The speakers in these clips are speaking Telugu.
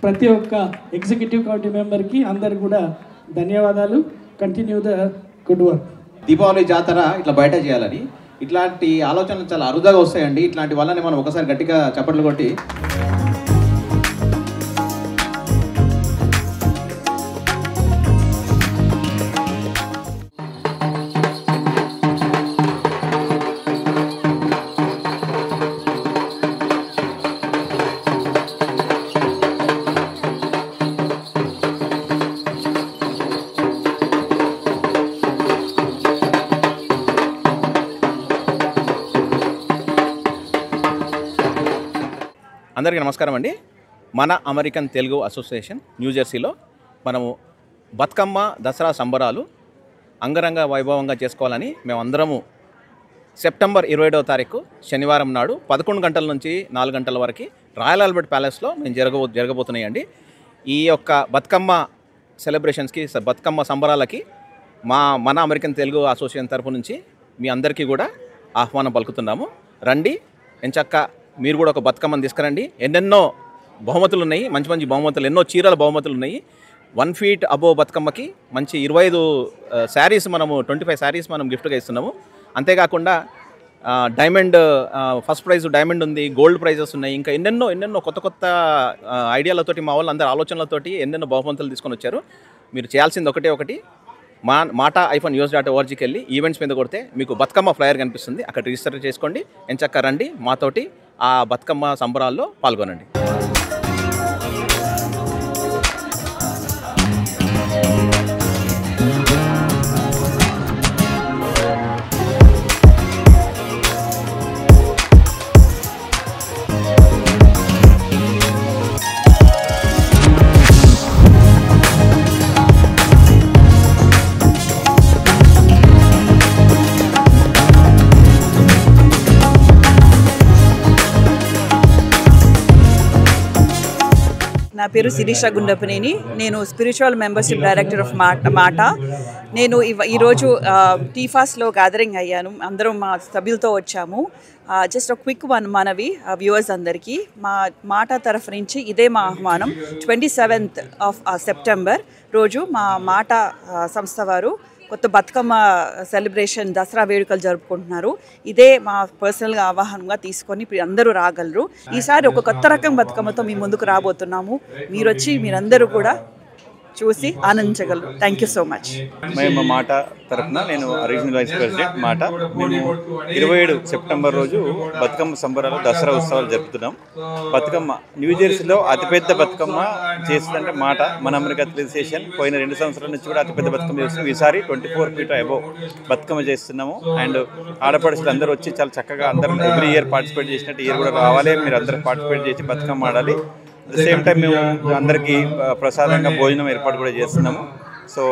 ప్రతి ఒక్క ఎగ్జిక్యూటివ్ కమిటీ మెంబర్కి అందరికి కూడా ధన్యవాదాలు. Continue the good work. Deepavali జాతర ఇట్లా బయట చేయాలని ఇట్లాంటి ఆలోచనలు చాలా అరుదుగా వస్తాయండి. ఇట్లాంటి వల్లనే మనం ఒకసారి గట్టిగా చప్పట్లు కొట్టి అందరికీ నమస్కారం అండి. మన అమెరికన్ తెలుగు అసోసియేషన్ న్యూజెర్సీలో మనము బతుకమ్మ దసరా సంబరాలు అంగరంగ వైభవంగా చేసుకోవాలని మేమందరము సెప్టెంబర్ 27వ తారీఖు శనివారం నాడు 11 గంటల నుంచి 4 గంటల వరకు రాయల్ ఆల్బర్ట్ ప్యాలెస్లో మేము జరగబోతున్నాయండి. ఈ యొక్క బతుకమ్మ సెలబ్రేషన్స్కి, బతుకమ్మ సంబరాలకి మన అమెరికన్ తెలుగు అసోసియేషన్ తరపు నుంచి మీ అందరికీ కూడా ఆహ్వానం పలుకుతున్నాము. రండి, ఎంచక్క మీరు కూడా ఒక బతుకమ్మను తీసుకురండి. ఎన్నెన్నో బహుమతులు ఉన్నాయి, మంచి మంచి బహుమతులు, ఎన్నో చీరల బహుమతులు ఉన్నాయి. 1 feet అబోవ్ బతుకమ్మకి మంచి 25 శారీస్, మనము 25 శారీస్ మనం గిఫ్ట్గా ఇస్తున్నాము. అంతేకాకుండా డైమండ్ ఫస్ట్ ప్రైజ్ డైమండ్ ఉంది, గోల్డ్ ప్రైజెస్ ఉన్నాయి, ఇంకా ఎన్నెన్నో కొత్త ఐడియాలతోటి మా వాళ్ళు అందరి ఆలోచనలతోటి ఎన్నెన్నో బహుమతులు తీసుకొని వచ్చారు. మీరు చేయాల్సింది ఒకటి mata-us.orgకి వెళ్ళి ఈవెంట్స్ మీద కొడితే మీకు బతుకమ్మ ఫ్లయర్ కనిపిస్తుంది, అక్కడ రిజిస్టర్ చేసుకోండి. ఎంచక్క రండి, మాతోటి ఆ బతుకమ్మ సంబరాల్లో పాల్గొనండి. నా పేరు శిరీష గుండపనేని. నేను స్పిరిచువల్ మెంబర్షిప్ డైరెక్టర్ ఆఫ్ మాటా. నేను ఈరోజు టీఫాస్లో గ్యాదరింగ్ అయ్యాను. అందరం మా సభ్యులతో వచ్చాము. జస్ట్ క్విక్ మనవి వ్యూవర్స్ అందరికీ, మాటా తరఫు నుంచి ఇదే మా ఆహ్వానం. 27th సెప్టెంబర్ రోజు మా మాటా సంస్థ వారు కొత్త బతుకమ్మ సెలబ్రేషన్ దసరా వేడుకలు జరుపుకుంటున్నారు. ఇదే మా పర్సనల్గా ఆవాహనంగా తీసుకొని అందరూ రాగలరు. ఈసారి ఒక కొత్త రకం బతుకమ్మతో మీ ముందుకు రాబోతున్నాము. మీరు వచ్చి మీరందరూ కూడా చూసి ఆనందించగలరు. Thank you so much. మేము మాటా తరఫున, నేను రీజనల్ వైస్ ప్రెసిడెంట్ మాటా. మేము 27 సెప్టెంబర్ రోజు బతుకమ్మ సంబరాలు, దసరా ఉత్సవాలు జరుపుతున్నాం. బతుకమ్మ న్యూజెర్సీలో అతిపెద్ద బతుకమ్మ చేస్తుందంటే మాటా, మన అమెరికన్ అసోసియేషన్. పోయిన 2 సంవత్సరాల నుంచి కూడా అతిపెద్ద బతుకమ్మ చేస్తున్నాం. ఈసారి 24 feet అబోవ్ బతుకమ్మ చేస్తున్నాము. అండ్ ఆడపడుచులు అందరూ వచ్చి చాలా చక్కగా అందరూ ఎవ్రీ ఇయర్ పార్టిసిపేట్ చేసినట్టు ఇయర్ కూడా రావాలి. మీరు అందరూ పార్టిసిపేట్ చేసి బతుకమ్మ ఆడాలి. అట్ ద సేమ్ టైం మేము అందరికీ ప్రసాదంగా భోజనం ఏర్పాటు కూడా చేస్తున్నాము. So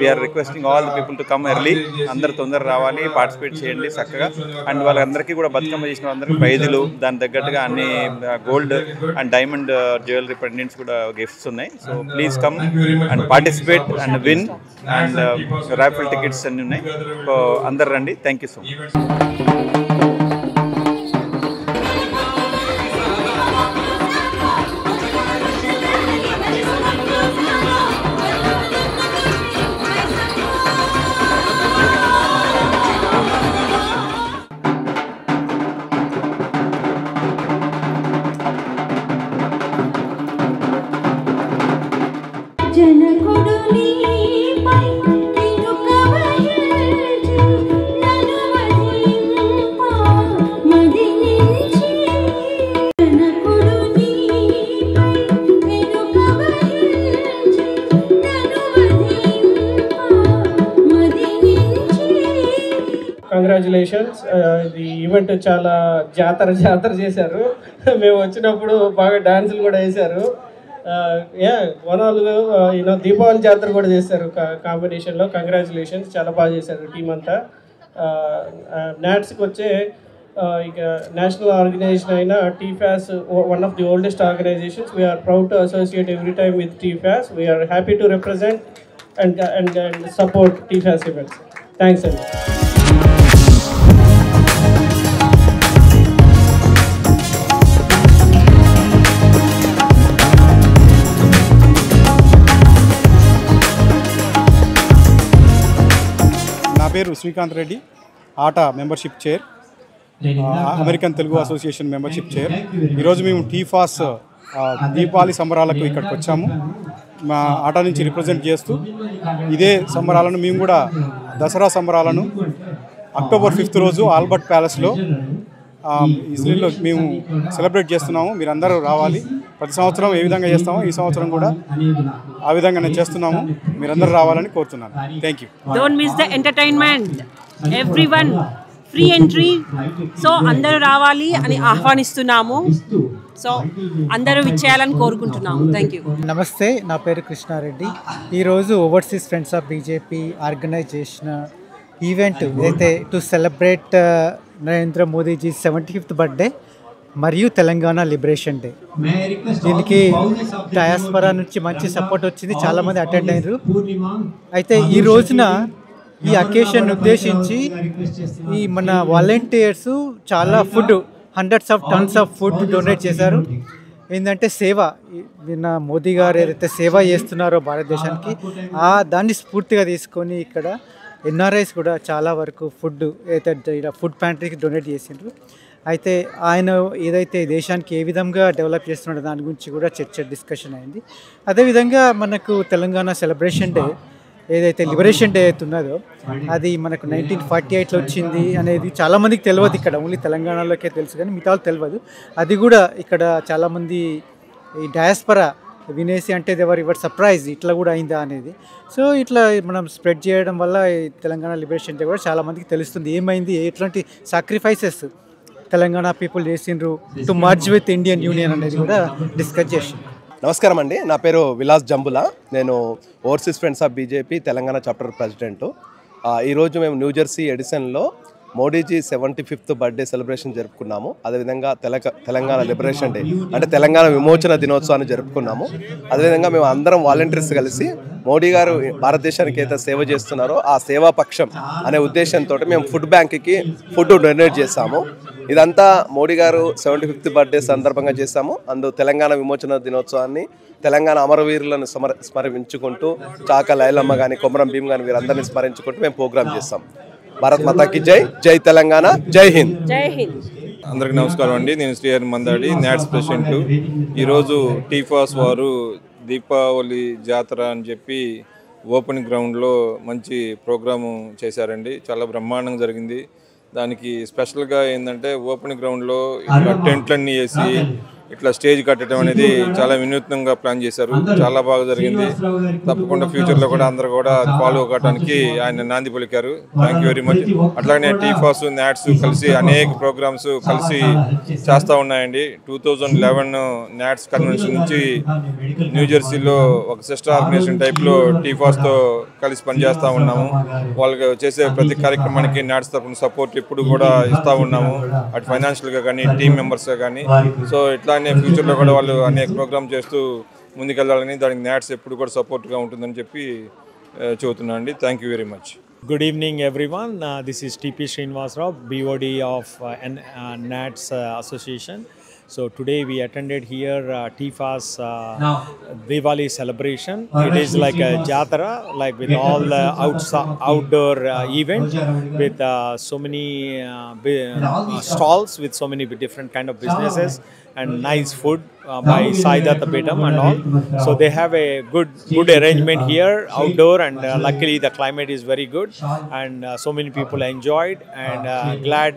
we are requesting all the people to come early. అందరు తొందర రావాలి, పార్టిసిపేట్ చేయండి చక్కగా. అండ్ వాళ్ళందరికీ కూడా బతుకమ్మ చేసిన వాళ్ళందరికీ ప్రైజులు, దాని తగ్గట్టుగా అన్ని gold and diamond jewellery pendants కూడా గిఫ్ట్స్ ఉన్నాయి. So please come and participate and win. And raffle tickets అన్నీ ఉన్నాయి. సో అందరు రండి. Thank you so much. Congratulations. ఇది ఈవెంట్ చాలా జాతర చేశారు. మేము వచ్చినప్పుడు బాగా డాన్సులు కూడా వేశారు. దీపావళి జాతర కూడా చేశారు కాంబినేషన్లో. కంగ్రాచులేషన్స్, చాలా బాగా చేశారు టీం అంతా. నాట్స్కి వచ్చే ఇక నేషనల్ ఆర్గనైజేషన్ అయిన TFAS, one of the oldest organisations. We're proud to associate every time with TFAS. We're happy to represent and support TFAS events. Thanks అండి. పేరు Srikanth Reddy, ATA membership chair, American Telugu association membership chair. ఈరోజు మేము టీఫాస్ దీపావళి సంబరాలకు ఇక్కడికి వచ్చాము. మా ఆటా నుంచి రిప్రజెంట్ చేస్తూ ఇదే సంబరాలను మేము కూడా దసరా సంబరాలను అక్టోబర్ 5th రోజు ఆల్బర్ట్ ప్యాలెస్లో ఇజ్రాయిల్లో మేము సెలబ్రేట్ చేస్తున్నాము. మీరందరూ రావాలి. ప్రతి సంవత్సరం ఏ విధంగా చేస్తామో ఈ సంవత్సరం కూడా ఆ విధంగానే చేస్తున్నాము. మీరందరూ రావాలని కోరుతున్నాను. Thank you. Don't miss the entertainment, everyone free entry. So అందరూ రావాలి అని ఆహ్వానిస్తున్నాము. సో అందరూ విచ్చేయాలని కోరుకుంటున్నాము. Thank you. నమస్తే, నా పేరు కృష్ణారెడ్డి. ఈరోజు overseas friends of BJP organise చేసిన ఈవెంట్ అయితే to celebrate Narendra Modiji 75th birthday మరియు తెలంగాణ లిబరేషన్ డే. దీనికి డయాస్పరా నుంచి మంచి సపోర్ట్ వచ్చింది, చాలామంది అటెండ్ అయ్యారు. అయితే ఈ రోజున ఈ అకేషన్ ఉద్దేశించి ఈ మన వాలంటీర్స్ చాలా food, hundreds of tons of food donate చేశారు. ఏంటంటే సేవ, నిన్న మోదీ గారు ఏదైతే సేవ చేస్తున్నారో భారతదేశానికి దాన్ని స్ఫూర్తిగా తీసుకొని ఇక్కడ ఎన్ఆర్ఐస్ కూడా చాలా వరకు ఫుడ్ ఏదైతే ఫుడ్ ప్యాంట్రీకి డొనేట్ చేసిండ్రు. అయితే ఆయన ఏదైతే దేశానికి ఏ విధంగా డెవలప్ చేస్తున్నాడో దాని గురించి కూడా డిస్కషన్ అయింది. అదేవిధంగా మనకు తెలంగాణ సెలబ్రేషన్ డే ఏదైతే లిబరేషన్ డే అయితే ఉన్నదో అది మనకు 1948లో వచ్చింది అనేది చాలామందికి తెలియదు. ఇక్కడ ఓన్లీ తెలంగాణలోకే తెలుసు కానీ మిగతా తెలియదు. అది కూడా ఇక్కడ చాలామంది ఈ డయాస్పరా వినేసి అంటే ఎవరు సర్ప్రైజ్ ఇట్లా కూడా అయిందా అనేది. సో ఇట్లా మనం స్ప్రెడ్ చేయడం వల్ల ఈ తెలంగాణ లిబరేషన్ డే కూడా చాలామందికి తెలుస్తుంది ఏమైంది, ఎట్లాంటి సాక్రిఫైసెస్ తెలంగాణ పీపుల్ చేసిండ్రు to merge with Indian union అనేది కూడా డిస్కస్ చేసిండ్రు. నమస్కారం అండి, నా పేరు విలాస్ జంబులా. నేను overseas friends of BJP Telangana chapter president. ఈరోజు మేము న్యూజెర్సీ ఎడిసన్లో మోడీజీ 75th బర్త్డే సెలబ్రేషన్ జరుపుకున్నాము. అదేవిధంగా తెలంగాణ లిబరేషన్ డే అంటే తెలంగాణ విమోచన దినోత్సవాన్ని జరుపుకున్నాము. అదేవిధంగా మేము అందరం వాలంటీర్స్ కలిసి మోడీ గారు భారతదేశానికి అయితే సేవ చేస్తున్నారో ఆ సేవా పక్షం అనే ఉద్దేశంతో మేము ఫుడ్ బ్యాంక్కి ఫుడ్ డొనేట్ చేస్తాము. ఇదంతా మోడీ గారు 75th బర్త్డే సందర్భంగా చేస్తాము. తెలంగాణ విమోచన దినోత్సవాన్ని తెలంగాణ అమరవీరులను స్మరించుకుంటూ చాక లైలమ్మ కానీ కొమరం భీమ్ కానీ వీరందరినీ స్మరించుకుంటూ మేము ప్రోగ్రామ్ చేస్తాం. భారత్ మాతాకి జై, జై తెలంగాణ, జై హింద్. జై హింద్. అందరికీ నమస్కారం అండి, నేను శ్రీహరి మందాడి, నాట్స్ ప్రెసిడెంట్. ఈరోజు టీఫాస్ వారు దీపావళి జాతర అని చెప్పి ఓపెన్ గ్రౌండ్లో మంచి ప్రోగ్రాము చేశారండి. చాలా బ్రహ్మాండంగా జరిగింది. దానికి స్పెషల్గా ఏంటంటే ఓపెన్ గ్రౌండ్లో ఇట్లా టెంట్లన్నీ వేసి ఇట్లా స్టేజ్ కట్టడం అనేది చాలా వినూత్నంగా ప్లాన్ చేశారు. చాలా బాగా జరిగింది. తప్పకుండా ఫ్యూచర్లో కూడా అందరూ కూడా ఫాలో కావడానికి ఆయన నాంది పలికారు. Thank you very much. అట్లాగే టీఫాస్, నాట్స్ కలిసి అనేక ప్రోగ్రామ్స్ కలిసి చేస్తూ ఉన్నాయండి. 2011 నాట్స్ కన్వెన్షన్ నుంచి న్యూజెర్సీలో ఒక సిస్టర్ ఆర్గనైజేషన్ టైప్లో టీఫాస్తో కలిసి పనిచేస్తూ ఉన్నాము. వాళ్ళకి చేసే ప్రతి కార్యక్రమానికి నాట్స్ తరఫున సపోర్ట్ ఇప్పుడు కూడా ఇస్తూ ఉన్నాము, అటు ఫైనాన్షియల్గా కానీ టీమ్ మెంబర్స్గా కానీ. సో ఇట్లా ఫ్యూచర్లో కూడా వాళ్ళు అనేక ప్రోగ్రామ్ చేస్తూ ముందుకెళ్ళాలని, దానికి నాట్స్ ఎప్పుడు కూడా సపోర్ట్గా ఉంటుందని చెప్పి చెబుతున్నాను అండి. Thank you very much. Good evening everyone. This is TP Srinivasrao, BOD of NATS Association. So today we attended here TFAS Diwali celebration. It is like a jatara, like with all the outdoor event with so many stalls with so many different kind of businesses and nice food by Saidat Bedam and all. So they have a good arrangement here outdoor, and luckily the climate is very good, and so many people enjoyed, and glad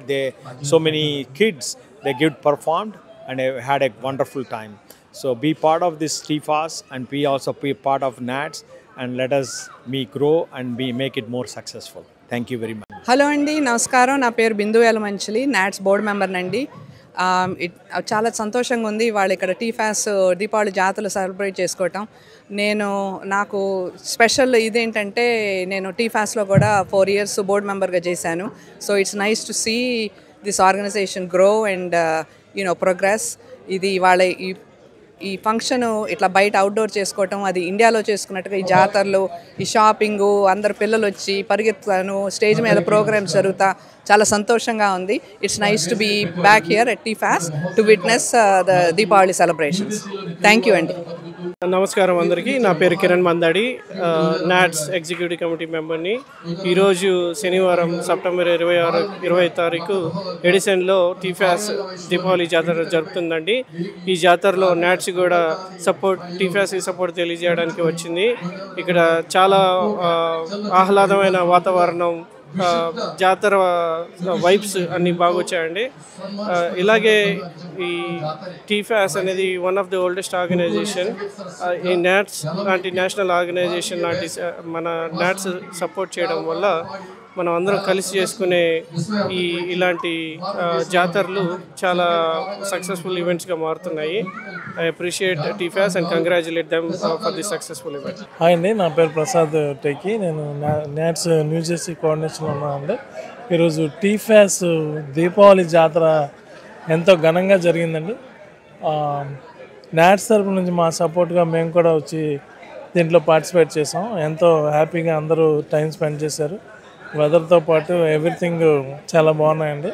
so many kids they performed and had a wonderful time. So be part of this TFAS and be also be part of NATS, and let us grow and make it more successful. Thank you very much. Hello అండి, నమస్కారం. నా పేరు బిందు యలమంచిలి, నాట్స్ బోర్డు మెంబర్ నండి. చాలా సంతోషంగా ఉంది వాళ్ళు ఇక్కడ టీఫాస్ దీపావళి జాతరలు సెలబ్రేట్ చేసుకోవటం. నాకు స్పెషల్ ఇదేంటంటే నేను టీఫాస్లో కూడా 4 years బోర్డు మెంబర్గా చేశాను. So it's nice to see this organisation grow and progress. ఇది వాళ్ళ ఈ ఫంక్షన్ ఇట్లా బయట అవుట్డోర్ చేసుకోవటం, అది ఇండియాలో చేసుకున్నట్టుగా ఈ జాతరలు, ఈ షాపింగు, అందరు పిల్లలు వచ్చి పరిగెత్తాను, స్టేజ్ మీద ప్రోగ్రామ్స్ జరుగుతా చాలా సంతోషంగా ఉంది. It's nice to be back here at TFAS to witness the Deepavali celebrations. Thank you అండి. నమస్కారం అందరికీ. నా పేరు కిరణ్ మందాడి, నాట్స్ ఎగ్జిక్యూటివ్ కమిటీ మెంబర్ని. ఈరోజు శనివారం సెప్టెంబర్ 20 తారీఖు ఎడిసన్లో టీఫాస్ దీపావళి జాతర జరుపుతుందండి. ఈ జాతరలో నాట్స్ కూడా టీఫాస్కి సపోర్ట్ తెలియజేయడానికి వచ్చింది. ఇక్కడ చాలా ఆహ్లాదమైన వాతావరణం, జాతర వైబ్స్ అన్నీ బాగా వచ్చాయండి. ఇలాగే ఈ టీఫాస్ అనేది one of the oldest organisation. ఈ నాట్స్ లాంటి నేషనల్ ఆర్గనైజేషన్ లాంటి మన నాట్స్ సపోర్ట్ చేయడం వల్ల మనం అందరం కలిసి చేసుకునే ఇలాంటి జాతరలు చాలా సక్సెస్ఫుల్ ఈవెంట్స్గా మారుతున్నాయి. I appreciate TFAS and congratulate them for the successful event. Hi అండి, నా పేరు ప్రసాద్ టెక్కి. నేను నాట్స్ న్యూజెర్సీ కోఆర్డినేషన్లో ఉన్నానండి. ఈరోజు టీఫాస్ దీపావళి జాతర ఎంతో ఘనంగా జరిగిందండి. నాట్స్ తరపు నుంచి మా సపోర్ట్గా మేము కూడా వచ్చి దీంట్లో పార్టిసిపేట్ చేసాం. ఎంతో హ్యాపీగా అందరూ టైం స్పెండ్ చేశారు. వెదర్తో పాటు ఎవ్రీథింగ్ చాలా బాగున్నాయండి.